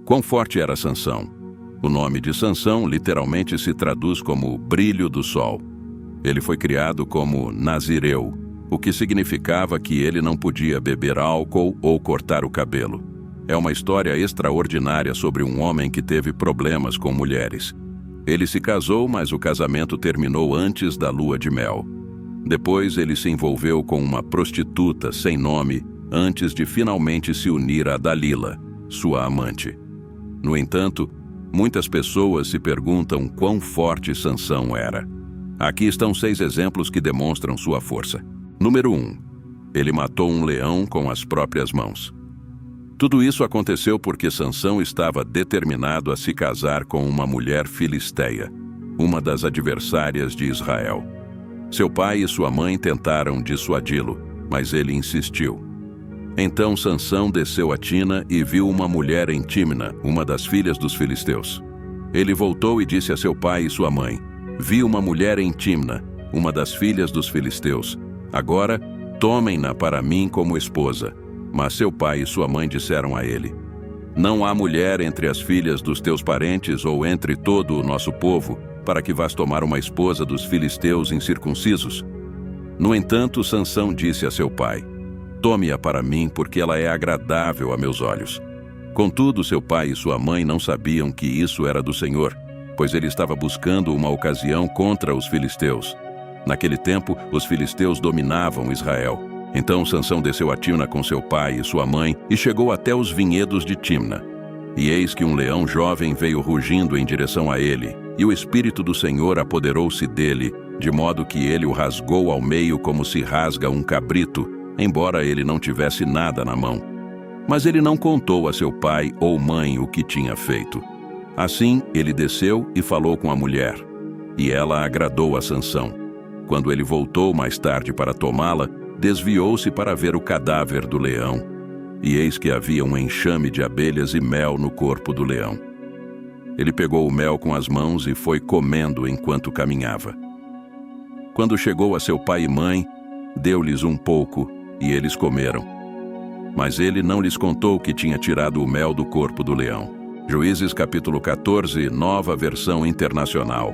Quão forte era Sansão? O nome de Sansão literalmente se traduz como brilho do sol. Ele foi criado como nazireu, o que significava que ele não podia beber álcool ou cortar o cabelo. É uma história extraordinária sobre um homem que teve problemas com mulheres. Ele se casou, mas o casamento terminou antes da lua de mel. Depois ele se envolveu com uma prostituta sem nome antes de finalmente se unir a Dalila, sua amante. No entanto, muitas pessoas se perguntam quão forte Sansão era. Aqui estão 6 exemplos que demonstram sua força. Número 1. Ele matou um leão com as próprias mãos. Tudo isso aconteceu porque Sansão estava determinado a se casar com uma mulher filisteia, uma das adversárias de Israel. Seu pai e sua mãe tentaram dissuadi-lo, mas ele insistiu. Então Sansão desceu a Tina e viu uma mulher em Tímna, uma das filhas dos filisteus. Ele voltou e disse a seu pai e sua mãe: "Vi uma mulher em Tímna, uma das filhas dos filisteus. Agora, tomem-na para mim como esposa." Mas seu pai e sua mãe disseram a ele: "Não há mulher entre as filhas dos teus parentes ou entre todo o nosso povo, para que vás tomar uma esposa dos filisteus incircuncisos." No entanto, Sansão disse a seu pai: "Tome-a para mim, porque ela é agradável a meus olhos." Contudo, seu pai e sua mãe não sabiam que isso era do Senhor, pois ele estava buscando uma ocasião contra os filisteus. Naquele tempo, os filisteus dominavam Israel. Então Sansão desceu a Tímna com seu pai e sua mãe e chegou até os vinhedos de Tímna. E eis que um leão jovem veio rugindo em direção a ele, e o Espírito do Senhor apoderou-se dele, de modo que ele o rasgou ao meio como se rasga um cabrito, embora ele não tivesse nada na mão. Mas ele não contou a seu pai ou mãe o que tinha feito. Assim, ele desceu e falou com a mulher, e ela agradou a Sansão. Quando ele voltou mais tarde para tomá-la, desviou-se para ver o cadáver do leão, e eis que havia um enxame de abelhas e mel no corpo do leão. Ele pegou o mel com as mãos e foi comendo enquanto caminhava. Quando chegou a seu pai e mãe, deu-lhes um pouco, e eles comeram. Mas ele não lhes contou que tinha tirado o mel do corpo do leão. Juízes capítulo 14, nova versão internacional.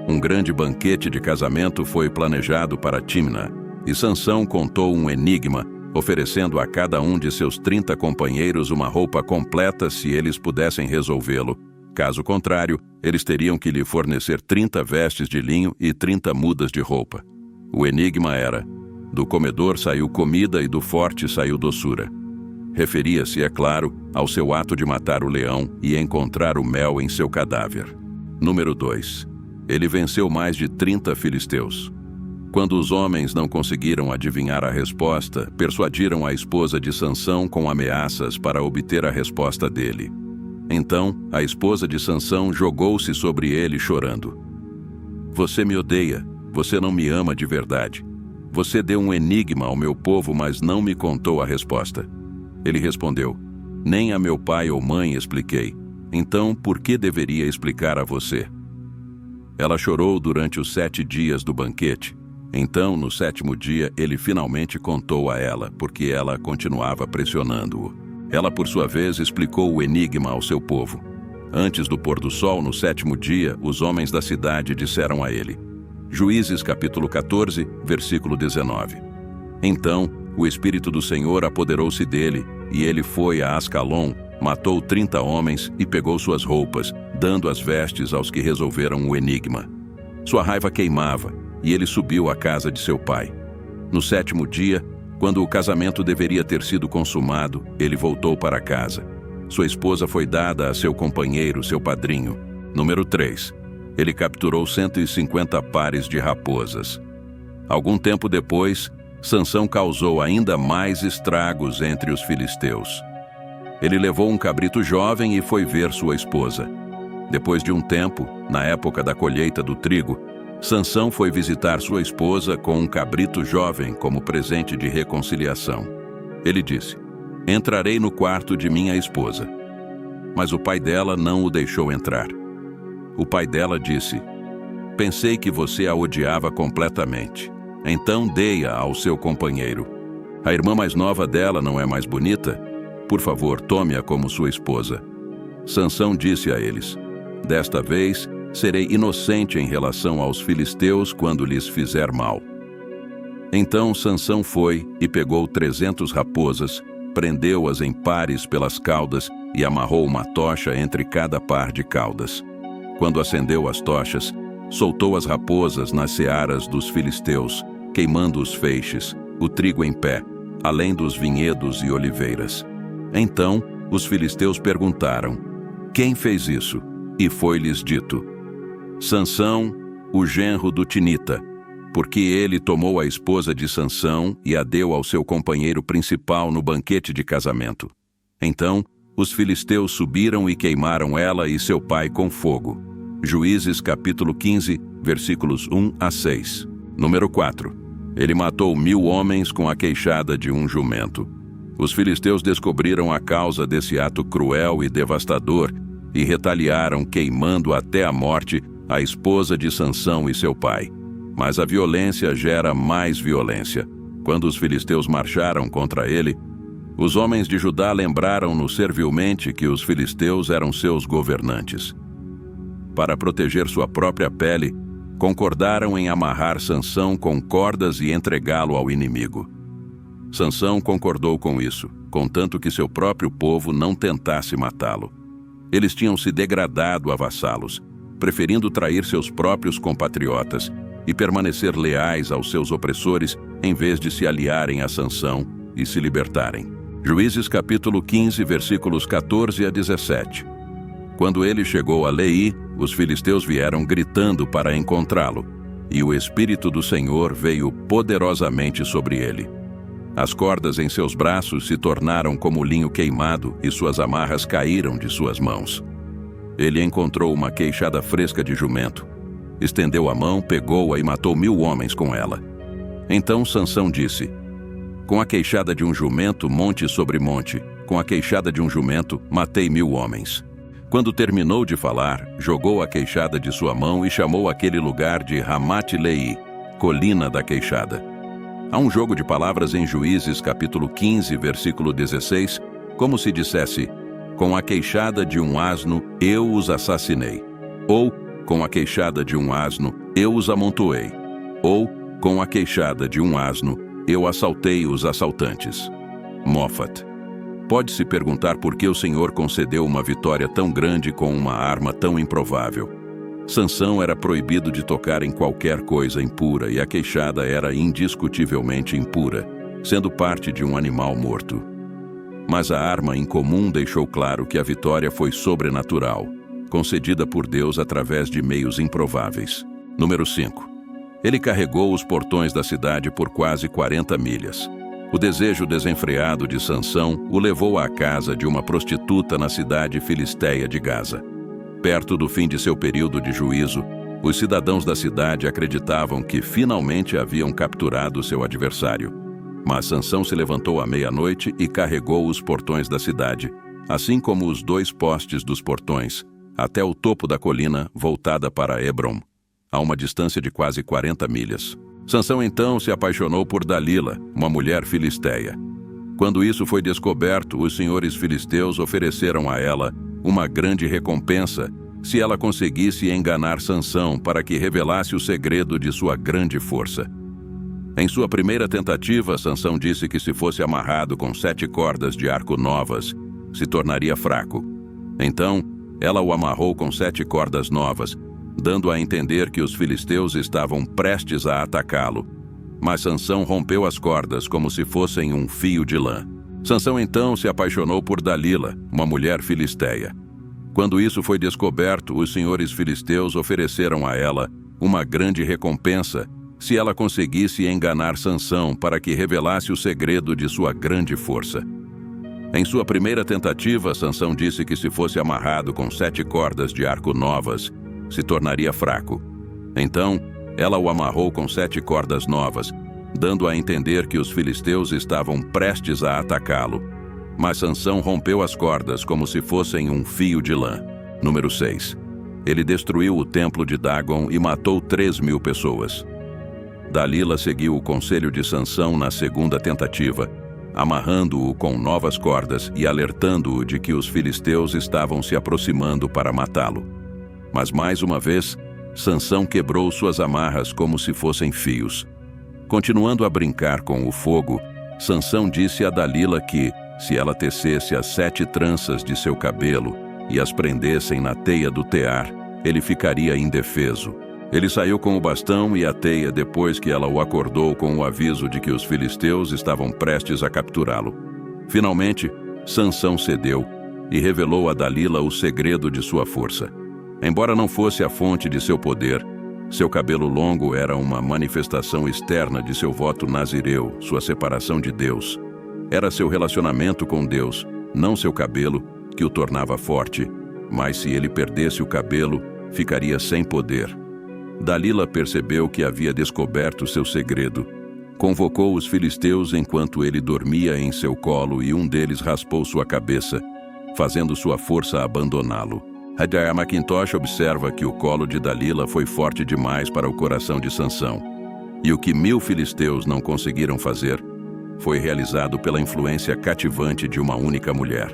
Um grande banquete de casamento foi planejado para Tímna, e Sansão contou um enigma, oferecendo a cada um de seus 30 companheiros uma roupa completa se eles pudessem resolvê-lo. Caso contrário, eles teriam que lhe fornecer 30 vestes de linho e 30 mudas de roupa. O enigma era: do comedor saiu comida e do forte saiu doçura. Referia-se, é claro, ao seu ato de matar o leão e encontrar o mel em seu cadáver. Número 2. Ele venceu mais de 30 filisteus. Quando os homens não conseguiram adivinhar a resposta, persuadiram a esposa de Sansão com ameaças para obter a resposta dele. Então, a esposa de Sansão jogou-se sobre ele chorando. "Você me odeia, você não me ama de verdade. Você deu um enigma ao meu povo, mas não me contou a resposta." Ele respondeu: "Nem a meu pai ou mãe expliquei. Então, por que deveria explicar a você?" Ela chorou durante os 7 dias do banquete. Então, no 7º dia, ele finalmente contou a ela, porque ela continuava pressionando-o. Ela, por sua vez, explicou o enigma ao seu povo. Antes do pôr do sol, no 7º dia, os homens da cidade disseram a ele. Juízes capítulo 14, versículo 19. Então, o Espírito do Senhor apoderou-se dele, e ele foi a Ascalon, matou 30 homens e pegou suas roupas, dando as vestes aos que resolveram o enigma. Sua raiva queimava, e ele subiu à casa de seu pai. No 7º dia, quando o casamento deveria ter sido consumado, ele voltou para casa. Sua esposa foi dada a seu companheiro, seu padrinho. Número 3. Ele capturou 150 pares de raposas. Algum tempo depois, Sansão causou ainda mais estragos entre os filisteus. Ele levou um cabrito jovem e foi ver sua esposa. Depois de um tempo, na época da colheita do trigo, Sansão foi visitar sua esposa com um cabrito jovem como presente de reconciliação. Ele disse: "Entrarei no quarto de minha esposa." Mas o pai dela não o deixou entrar. O pai dela disse: "Pensei que você a odiava completamente. Então dei-a ao seu companheiro. A irmã mais nova dela não é mais bonita? Por favor, tome-a como sua esposa." Sansão disse a eles: desta vez serei inocente em relação aos filisteus quando lhes fizer mal. Então Sansão foi e pegou 300 raposas, prendeu-as em pares pelas caudas e amarrou uma tocha entre cada par de caudas. Quando acendeu as tochas, soltou as raposas nas searas dos filisteus, queimando os feixes, o trigo em pé, além dos vinhedos e oliveiras. Então os filisteus perguntaram: quem fez isso? E foi-lhes dito: Sansão, o genro do Tinita, porque ele tomou a esposa de Sansão e a deu ao seu companheiro principal no banquete de casamento. Então os filisteus subiram e queimaram ela e seu pai com fogo. Juízes capítulo 15, versículos 1 a 6. Número 4. Ele matou 1000 homens com a queixada de um jumento. Os filisteus descobriram a causa desse ato cruel e devastador e retaliaram queimando até a morte a esposa de Sansão e seu pai. Mas a violência gera mais violência. Quando os filisteus marcharam contra ele, os homens de Judá lembraram-no servilmente que os filisteus eram seus governantes. Para proteger sua própria pele, concordaram em amarrar Sansão com cordas e entregá-lo ao inimigo. Sansão concordou com isso, contanto que seu próprio povo não tentasse matá-lo. Eles tinham se degradado a vassalos, preferindo trair seus próprios compatriotas e permanecer leais aos seus opressores em vez de se aliarem a Sansão e se libertarem. Juízes capítulo 15, versículos 14 a 17. Quando ele chegou a Leí, os filisteus vieram gritando para encontrá-lo, e o Espírito do Senhor veio poderosamente sobre ele. As cordas em seus braços se tornaram como linho queimado e suas amarras caíram de suas mãos. Ele encontrou uma queixada fresca de jumento. Estendeu a mão, pegou-a e matou 1000 homens com ela. Então Sansão disse: com a queixada de um jumento, monte sobre monte, com a queixada de um jumento, matei 1000 homens. Quando terminou de falar, jogou a queixada de sua mão e chamou aquele lugar de Ramate-Leí, colina da queixada. Há um jogo de palavras em Juízes capítulo 15, versículo 16, como se dissesse: com a queixada de um asno eu os assassinei, ou com a queixada de um asno eu os amontoei, ou com a queixada de um asno eu assaltei os assaltantes. Mofat. Pode-se perguntar por que o Senhor concedeu uma vitória tão grande com uma arma tão improvável. Sansão era proibido de tocar em qualquer coisa impura e a queixada era indiscutivelmente impura, sendo parte de um animal morto. Mas a arma incomum deixou claro que a vitória foi sobrenatural, concedida por Deus através de meios improváveis. Número 5. Ele carregou os portões da cidade por quase 40 milhas. O desejo desenfreado de Sansão o levou à casa de uma prostituta na cidade filisteia de Gaza. Perto do fim de seu período de juízo, os cidadãos da cidade acreditavam que finalmente haviam capturado seu adversário. Mas Sansão se levantou à meia-noite e carregou os portões da cidade, assim como os 2 postes dos portões, até o topo da colina voltada para Hebrom, a uma distância de quase 40 milhas. Sansão então se apaixonou por Dalila, uma mulher filisteia. Quando isso foi descoberto, os senhores filisteus ofereceram a ela uma grande recompensa se ela conseguisse enganar Sansão para que revelasse o segredo de sua grande força. Em sua primeira tentativa, Sansão disse que se fosse amarrado com 7 cordas de arco novas, se tornaria fraco. Então, ela o amarrou com 7 cordas novas, dando a entender que os filisteus estavam prestes a atacá-lo. Mas Sansão rompeu as cordas como se fossem um fio de lã. Sansão então se apaixonou por Dalila, uma mulher filisteia. Quando isso foi descoberto, os senhores filisteus ofereceram a ela uma grande recompensa se ela conseguisse enganar Sansão para que revelasse o segredo de sua grande força. Em sua primeira tentativa, Sansão disse que se fosse amarrado com 7 cordas de arco novas, se tornaria fraco. Então, ela o amarrou com 7 cordas novas, dando a entender que os filisteus estavam prestes a atacá-lo. Mas Sansão rompeu as cordas como se fossem um fio de lã. Número 6. Ele destruiu o templo de Dagon e matou 3.000 pessoas. Dalila seguiu o conselho de Sansão na segunda tentativa amarrando-o com novas cordas e alertando-o de que os filisteus estavam se aproximando para matá-lo. Mas mais uma vez, Sansão quebrou suas amarras como se fossem fios. Continuando a brincar com o fogo, Sansão disse a Dalila que, se ela tecesse as 7 tranças de seu cabelo e as prendessem na teia do tear, ele ficaria indefeso. Ele saiu com o bastão e a teia depois que ela o acordou com o aviso de que os filisteus estavam prestes a capturá-lo. Finalmente, Sansão cedeu e revelou a Dalila o segredo de sua força. Embora não fosse a fonte de seu poder, seu cabelo longo era uma manifestação externa de seu voto nazireu, sua separação de Deus. Era seu relacionamento com Deus, não seu cabelo, que o tornava forte, mas se ele perdesse o cabelo, ficaria sem poder. Dalila percebeu que havia descoberto seu segredo. Convocou os filisteus enquanto ele dormia em seu colo e um deles raspou sua cabeça, fazendo sua força abandoná-lo. Hadar McIntosh observa que o colo de Dalila foi forte demais para o coração de Sansão. E o que 1000 filisteus não conseguiram fazer foi realizado pela influência cativante de uma única mulher.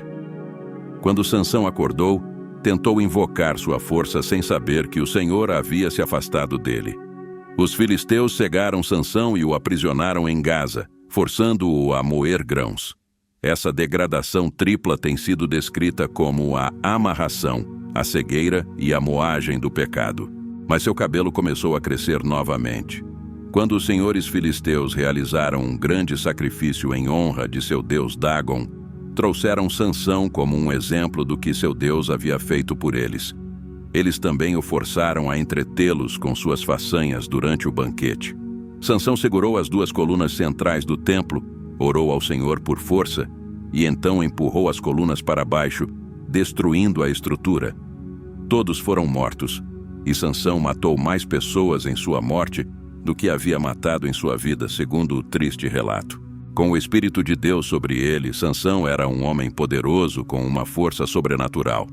Quando Sansão acordou, tentou invocar sua força sem saber que o Senhor havia se afastado dele. Os filisteus cegaram Sansão e o aprisionaram em Gaza, forçando-o a moer grãos. Essa degradação tripla tem sido descrita como a amarração, a cegueira e a moagem do pecado. Mas seu cabelo começou a crescer novamente. Quando os senhores filisteus realizaram um grande sacrifício em honra de seu deus Dagon, trouxeram Sansão como um exemplo do que seu Deus havia feito por eles. Eles também o forçaram a entretê-los com suas façanhas durante o banquete. Sansão segurou as 2 colunas centrais do templo, orou ao Senhor por força e então empurrou as colunas para baixo, destruindo a estrutura. Todos foram mortos, e Sansão matou mais pessoas em sua morte do que havia matado em sua vida, segundo o triste relato. Com o Espírito de Deus sobre ele, Sansão era um homem poderoso com uma força sobrenatural.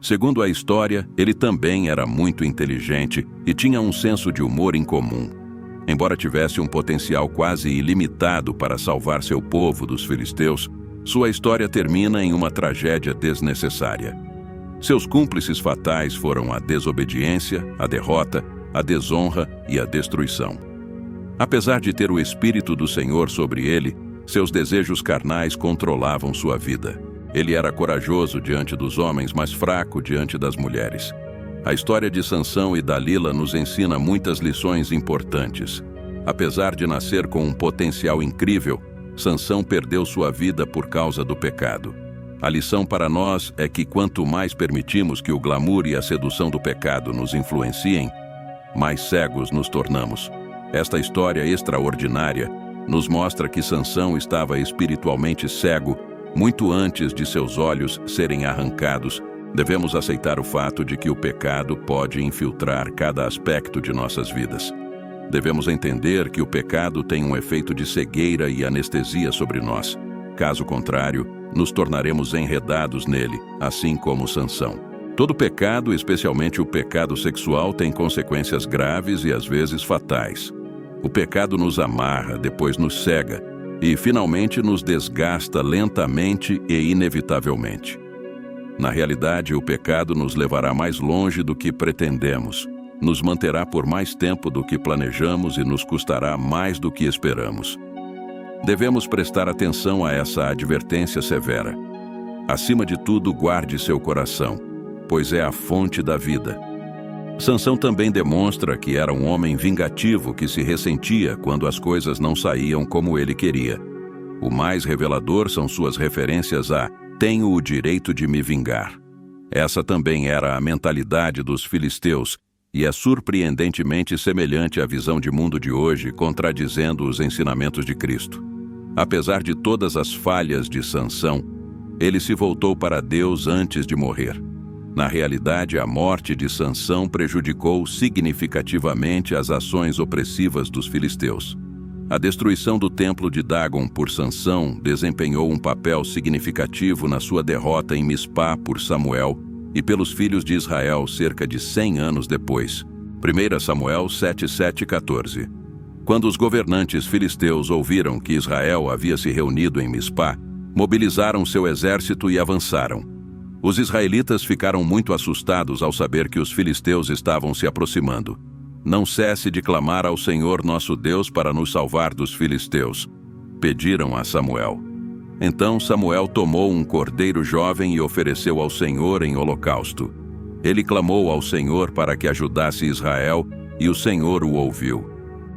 Segundo a história, ele também era muito inteligente e tinha um senso de humor incomum. Embora tivesse um potencial quase ilimitado para salvar seu povo dos filisteus, sua história termina em uma tragédia desnecessária. Seus cúmplices fatais foram a desobediência, a derrota, a desonra e a destruição. Apesar de ter o Espírito do Senhor sobre ele, seus desejos carnais controlavam sua vida. Ele era corajoso diante dos homens, mas fraco diante das mulheres. A história de Sansão e Dalila nos ensina muitas lições importantes. Apesar de nascer com um potencial incrível, Sansão perdeu sua vida por causa do pecado. A lição para nós é que quanto mais permitimos que o glamour e a sedução do pecado nos influenciem, mais cegos nos tornamos. Esta história extraordinária nos mostra que Sansão estava espiritualmente cego muito antes de seus olhos serem arrancados. Devemos aceitar o fato de que o pecado pode infiltrar cada aspecto de nossas vidas. Devemos entender que o pecado tem um efeito de cegueira e anestesia sobre nós. Caso contrário, nos tornaremos enredados nele, assim como Sansão. Todo pecado, especialmente o pecado sexual, tem consequências graves e às vezes fatais. O pecado nos amarra, depois nos cega e finalmente nos desgasta lentamente e inevitavelmente. Na realidade, o pecado nos levará mais longe do que pretendemos, nos manterá por mais tempo do que planejamos e nos custará mais do que esperamos. Devemos prestar atenção a essa advertência severa. Acima de tudo, guarde seu coração, pois é a fonte da vida. Sansão também demonstra que era um homem vingativo que se ressentia quando as coisas não saíam como ele queria. O mais revelador são suas referências a "tenho o direito de me vingar". Essa também era a mentalidade dos filisteus e é surpreendentemente semelhante à visão de mundo de hoje, contradizendo os ensinamentos de Cristo. Apesar de todas as falhas de Sansão, ele se voltou para Deus antes de morrer. Na realidade, a morte de Sansão prejudicou significativamente as ações opressivas dos filisteus. A destruição do templo de Dagon por Sansão desempenhou um papel significativo na sua derrota em Mispá por Samuel e pelos filhos de Israel cerca de 100 anos depois. 1 Samuel 7:14. Quando os governantes filisteus ouviram que Israel havia se reunido em Mispá, mobilizaram seu exército e avançaram. Os israelitas ficaram muito assustados ao saber que os filisteus estavam se aproximando. Não cesse de clamar ao Senhor nosso Deus para nos salvar dos filisteus, pediram a Samuel. Então Samuel tomou um cordeiro jovem e ofereceu ao Senhor em holocausto. Ele clamou ao Senhor para que ajudasse Israel, e o Senhor o ouviu.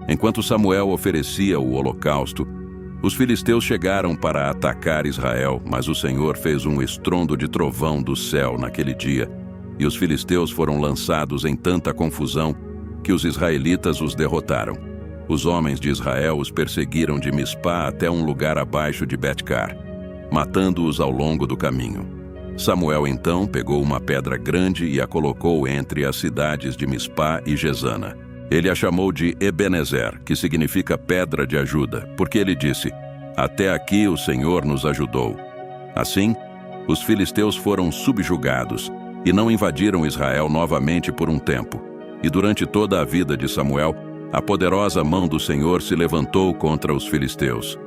Enquanto Samuel oferecia o holocausto, os filisteus chegaram para atacar Israel, mas o Senhor fez um estrondo de trovão do céu naquele dia, e os filisteus foram lançados em tanta confusão que os israelitas os derrotaram. Os homens de Israel os perseguiram de Mispá até um lugar abaixo de Bet-car, matando-os ao longo do caminho. Samuel então pegou uma pedra grande e a colocou entre as cidades de Mispá e Gesana. Ele a chamou de Ebenezer, que significa pedra de ajuda, porque ele disse: até aqui o Senhor nos ajudou. Assim, os filisteus foram subjugados e não invadiram Israel novamente por um tempo. E durante toda a vida de Samuel, a poderosa mão do Senhor se levantou contra os filisteus.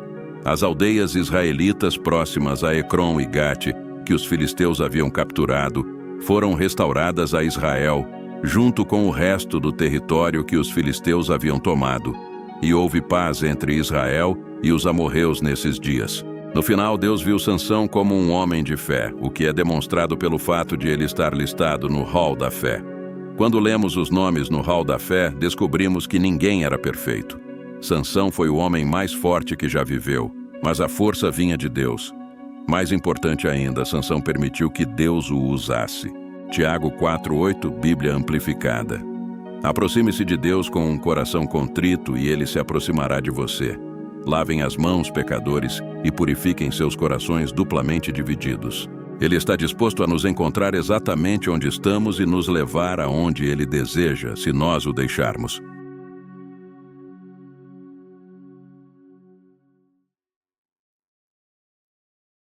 As aldeias israelitas próximas a Ecrom e Gate, que os filisteus haviam capturado, foram restauradas a Israel, junto com o resto do território que os filisteus haviam tomado, e houve paz entre Israel e os amorreus nesses dias. No final, Deus viu Sansão como um homem de fé, o que é demonstrado pelo fato de ele estar listado no Hall da Fé. Quando lemos os nomes no Hall da Fé, descobrimos que ninguém era perfeito. Sansão foi o homem mais forte que já viveu, mas a força vinha de Deus. Mais importante ainda, Sansão permitiu que Deus o usasse. Tiago 4:8, Bíblia Amplificada. Aproxime-se de Deus com um coração contrito e Ele se aproximará de você. Lavem as mãos, pecadores, e purifiquem seus corações duplamente divididos. Ele está disposto a nos encontrar exatamente onde estamos e nos levar aonde Ele deseja, se nós o deixarmos.